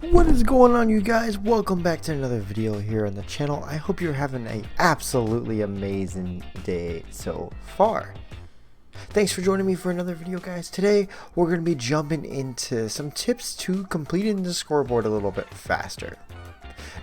What is going on, you guys? Welcome back to another video here on the channel. I hope you're having an absolutely amazing day so far. Thanks for joining me for another video, guys. Today we're going to be jumping into some tips to completing the scoreboard a little bit faster.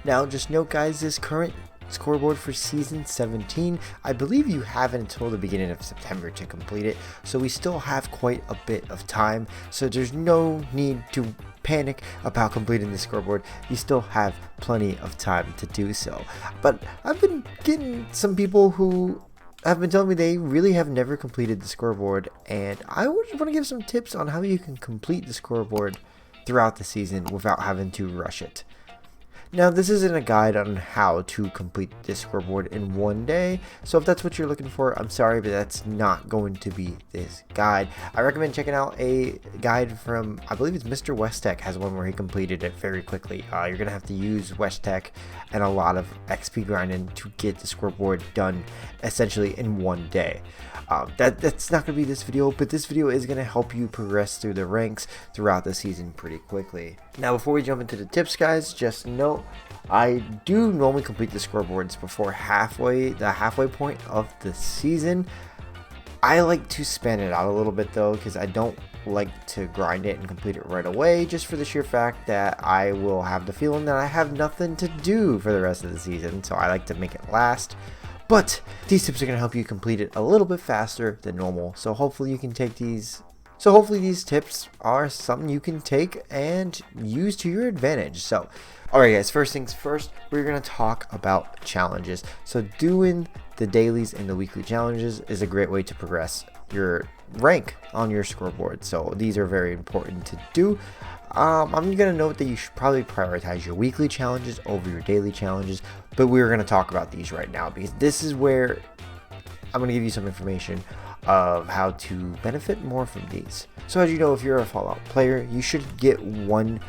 Now just note, guys, this current scoreboard for season 17, I believe you have until the beginning of September to complete it, so we still have quite a bit of time, so there's no need to panic about completing the scoreboard. You still have plenty of time to do so. But I've been getting some people who have been telling me they really have never completed the scoreboard, and I would want to give some tips on how you can complete the scoreboard throughout the season without having to rush it. Now, this isn't a guide on how to complete this scoreboard in one day, so if that's what you're looking for, I'm sorry, but that's not going to be this guide. I recommend checking out a guide from, I believe it's Mr. Westtech has one where he completed it very quickly. You're going to have to use Westtech and a lot of XP grinding to get the scoreboard done essentially in one day. That's not going to be this video, but this video is going to help you progress through the ranks throughout the season pretty quickly. Now, before we jump into the tips, guys, just note I do normally complete the scoreboards before the halfway point of the season. I like to span it out a little bit though, because I don't like to grind it and complete it right away, just for the sheer fact that I will have the feeling that I have nothing to do for the rest of the season, so I like to make it last. But these tips are going to help you complete it a little bit faster than normal, so hopefully you can take these. So hopefully these tips are something you can take and use to your advantage. So, alright guys, first things first, we're going to talk about challenges. So doing the dailies and the weekly challenges is a great way to progress your rank on your scoreboard. So these are very important to do. I'm going to note that you should probably prioritize your weekly challenges over your daily challenges, but we're going to talk about these right now because this is where I'm going to give you some information of how to benefit more from these. So as you know, if you're a Fallout player, you should get one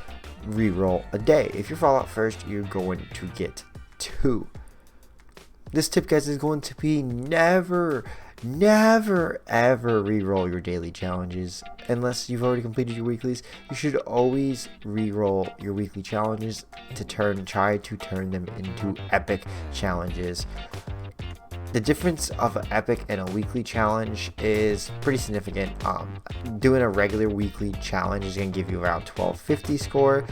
reroll a day. If you're Fallout first, you're going to get 2. This tip, guys, is going to be never ever reroll your daily challenges unless you've already completed your weeklies. You should always reroll your weekly challenges to try to turn them into epic challenges. The difference of an epic and a weekly challenge is pretty significant. Doing a regular weekly challenge is going to give you around 1250 score.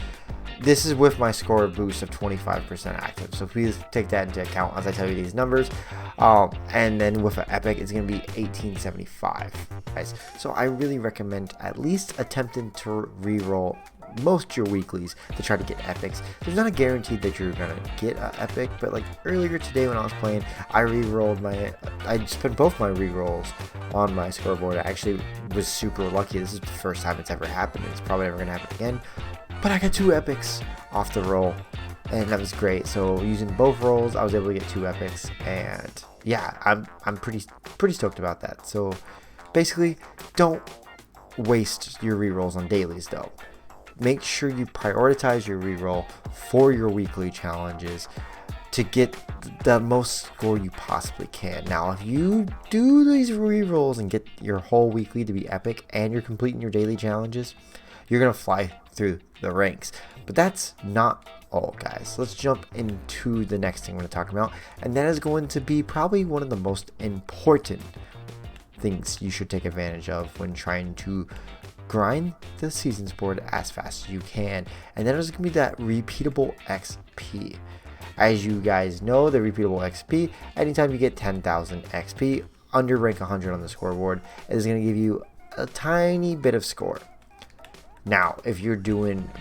This is with my score boost of 25% active, so please take that into account as I tell you these numbers. And then with an epic, it's going to be 1875, guys. So I really recommend at least attempting to reroll most of your weeklies to try to get epics. There's not a guarantee that you're gonna get an epic, but like earlier today when I was playing, I spent both my rerolls on my scoreboard. I actually was super lucky. This is the first time it's ever happened. It's probably never gonna happen again, but I got 2 epics off the roll, and that was great. So using both rolls, I was able to get 2 epics, and yeah, I'm pretty stoked about that. So basically, don't waste your rerolls on dailies though. Make sure you prioritize your reroll for your weekly challenges to get the most score you possibly can. Now, if you do these rerolls and get your whole weekly to be epic and you're completing your daily challenges, you're going to fly through the ranks. But that's not all, guys. Let's jump into the next thing we're going to talk about, and that is going to be probably one of the most important things you should take advantage of when trying to grind the seasons board as fast as you can, and that is going to be that repeatable XP. As you guys know, the repeatable XP, anytime you get 10,000 XP under rank 100 on the scoreboard, is going to give you a tiny bit of score. Now, if you're doing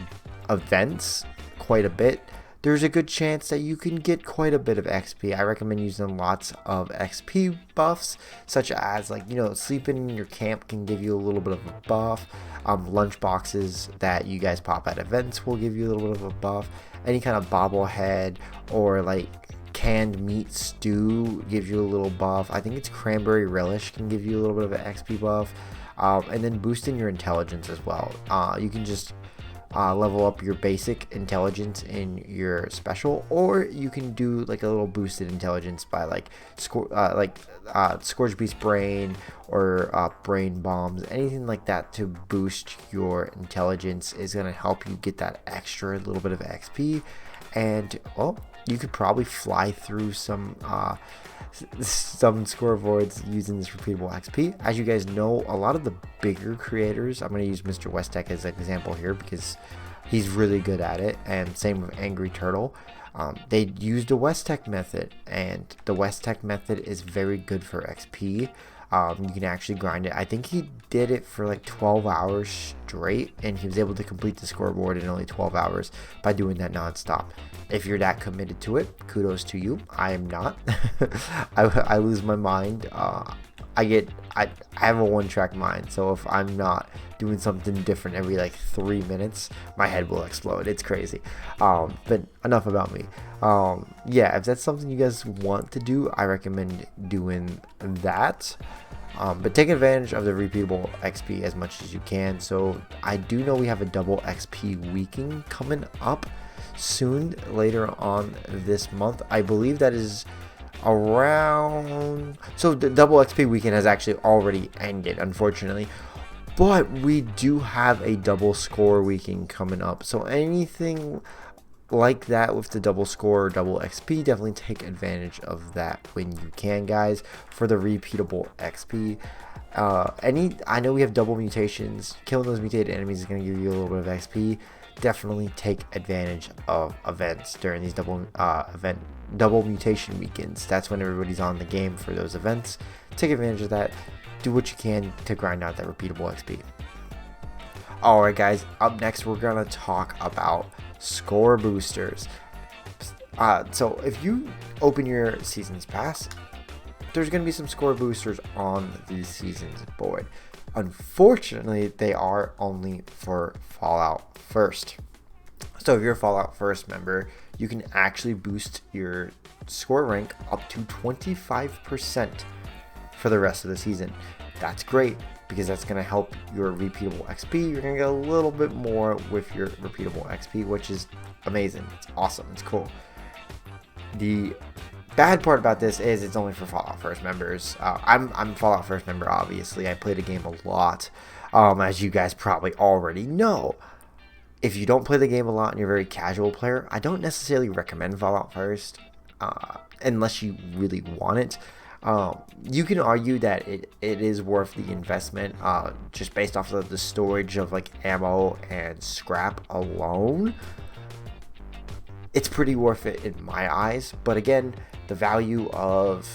events quite a bit, there's a good chance that you can get quite a bit of XP. I recommend using lots of XP buffs, such as, like, you know, sleeping in your camp can give you a little bit of a buff. Lunch boxes that you guys pop at events will give you a little bit of a buff. Any kind of bobblehead or like canned meat stew gives you a little buff. I think it's cranberry relish can give you a little bit of an XP buff. And then boosting your intelligence as well. You can just level up your basic intelligence in your special, or you can do like a little boosted intelligence by like Scourge Beast Brain or brain bombs, anything like that to boost your intelligence is going to help you get that extra little bit of XP. And well, you could probably fly through some scoreboards using this repeatable XP. As you guys know, a lot of the bigger creators, I'm going to use Mr. Westek as an example here because he's really good at it, and same with Angry Turtle. They used the Westek method, and the Westek method is very good for XP. You can actually grind it. I think he did it for like 12 hours straight, and he was able to complete the scoreboard in only 12 hours by doing that non-stop. If you're that committed to it, kudos to you. I am not. I lose my mind. I have a one-track mind, so if I'm not doing something different every like 3 minutes, my head will explode. It's crazy. But enough about me. Yeah, if that's something you guys want to do, I recommend doing that. But take advantage of the repeatable XP as much as you can. So I do know we have a double XP weekend coming up soon, later on this month. I believe that is around, so the double XP weekend has actually already ended, unfortunately, but we do have a double score weekend coming up. So anything like that with the double score or double XP, definitely take advantage of that when you can, guys, for the repeatable XP. I know we have double mutations. Killing those mutated enemies is going to give you a little bit of XP. Definitely take advantage of events during these double mutation weekends. That's when everybody's on the game for those events. Take advantage of that. Do what you can to grind out that repeatable XP. Alright guys, up next we're going to talk about score boosters. So if you open your seasons pass, there's going to be some score boosters on the seasons board. Unfortunately, they are only for Fallout First. So if you're a Fallout First member, you can actually boost your score rank up to 25% for the rest of the season. That's great because that's going to help your repeatable XP. You're going to get a little bit more with your repeatable XP, which is amazing. It's awesome. It's cool. The bad part about this is it's only for Fallout First members. I'm a Fallout First member, obviously. I play the game a lot, as you guys probably already know. If you don't play the game a lot and you're a very casual player, I don't necessarily recommend Fallout First unless you really want it. You can argue that it is worth the investment just based off of the storage of like ammo and scrap alone. It's pretty worth it in my eyes, but again, the value of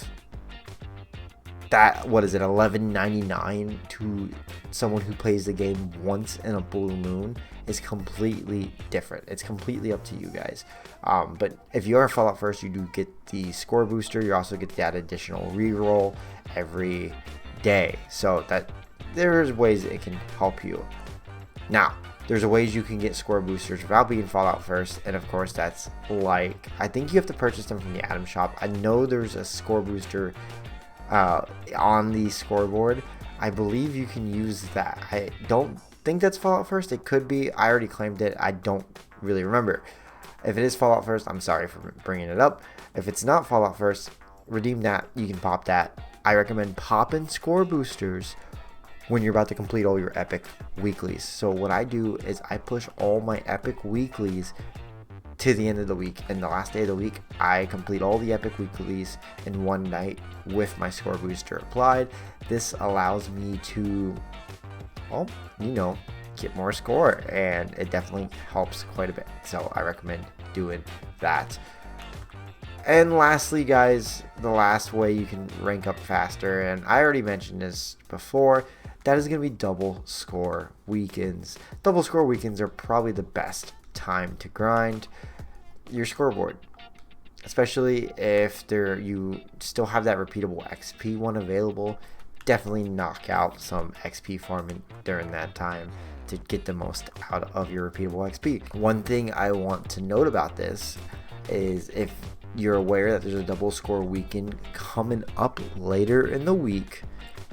that, what is it, $11.99 to someone who plays the game once in a blue moon is completely different. It's completely up to you guys. But if you are Fallout First, you do get the score booster. You also get that additional reroll every day, so that there's ways it can help you. Now, there's ways you can get score boosters without being Fallout First, and of course that's like, I think you have to purchase them from the item shop. I know there's a score booster on the scoreboard. I believe you can use that. I don't think that's Fallout First. It could be. I already claimed it. I don't really remember. If it is Fallout First, I'm sorry for bringing it up. If it's not Fallout First, redeem that. You can pop that. I recommend popping score boosters when you're about to complete all your epic weeklies. So what I do is I push all my epic weeklies to the end of the week, and the last day of the week I complete all the epic weeklies in one night with my score booster applied. This allows me to, well, you know, get more score, and it definitely helps quite a bit. So I recommend doing that. And lastly, guys, the last way you can rank up faster, and I already mentioned this before, that is going to be double score weekends. Double score weekends are probably the best time to grind your scoreboard, especially if you still have that repeatable XP one available. Definitely knock out some XP farming during that time to get the most out of your repeatable XP. One thing I want to note about this is if you're aware that there's a double score weekend coming up later in the week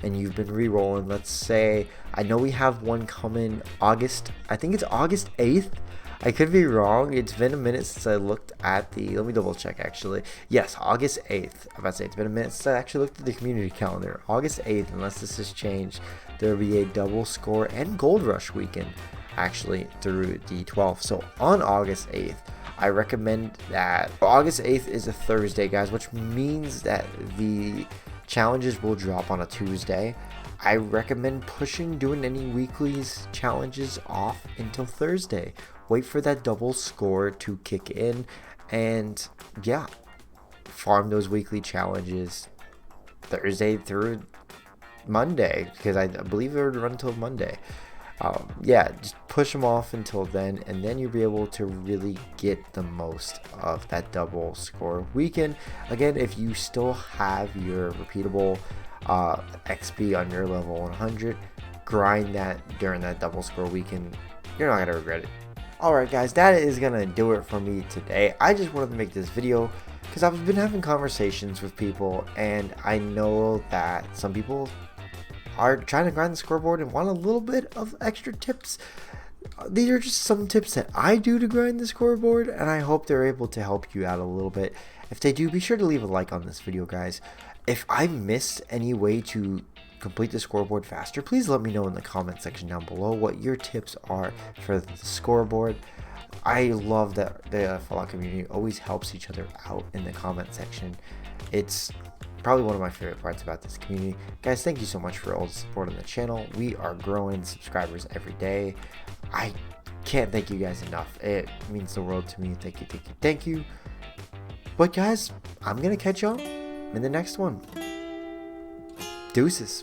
and you've been re-rolling, let's say, I know we have one coming August, I think it's August 8th. I could be wrong. It's been a minute since I looked at the, let me double check actually. Yes, August 8th. I'm about to say it's been a minute since I actually looked at the community calendar. August 8th, unless this has changed, there will be a double score and gold rush weekend actually through the 12th. So on August 8th, I recommend that August 8th is a Thursday, guys, which means that the challenges will drop on a Tuesday. I recommend doing any weeklies challenges off until Thursday. Wait for that double score to kick in, and yeah, farm those weekly challenges Thursday through Monday, because I believe it would run until Monday. Yeah, just push them off until then, and then you'll be able to really get the most of that double score weekend. Again, if you still have your repeatable XP on your level 100, grind that during that double score weekend. You're not gonna regret it. Alright guys, that is gonna do it for me today. I just wanted to make this video because I've been having conversations with people, and I know that some people are trying to grind the scoreboard and want a little bit of extra tips. These are just some tips that I do to grind the scoreboard, and I hope they're able to help you out a little bit. If they do, be sure to leave a like on this video, guys. If I missed any way to complete the scoreboard faster, please let me know in the comment section down below what your tips are for the scoreboard. I love that the Fallout community always helps each other out in the comment section. It's probably one of my favorite parts about this community. Guys, thank you so much for all the support on the channel. We are growing subscribers every day. I can't thank you guys enough. It means the world to me. Thank you, thank you, thank you. But guys, I'm gonna catch y'all in the next one. Deuces.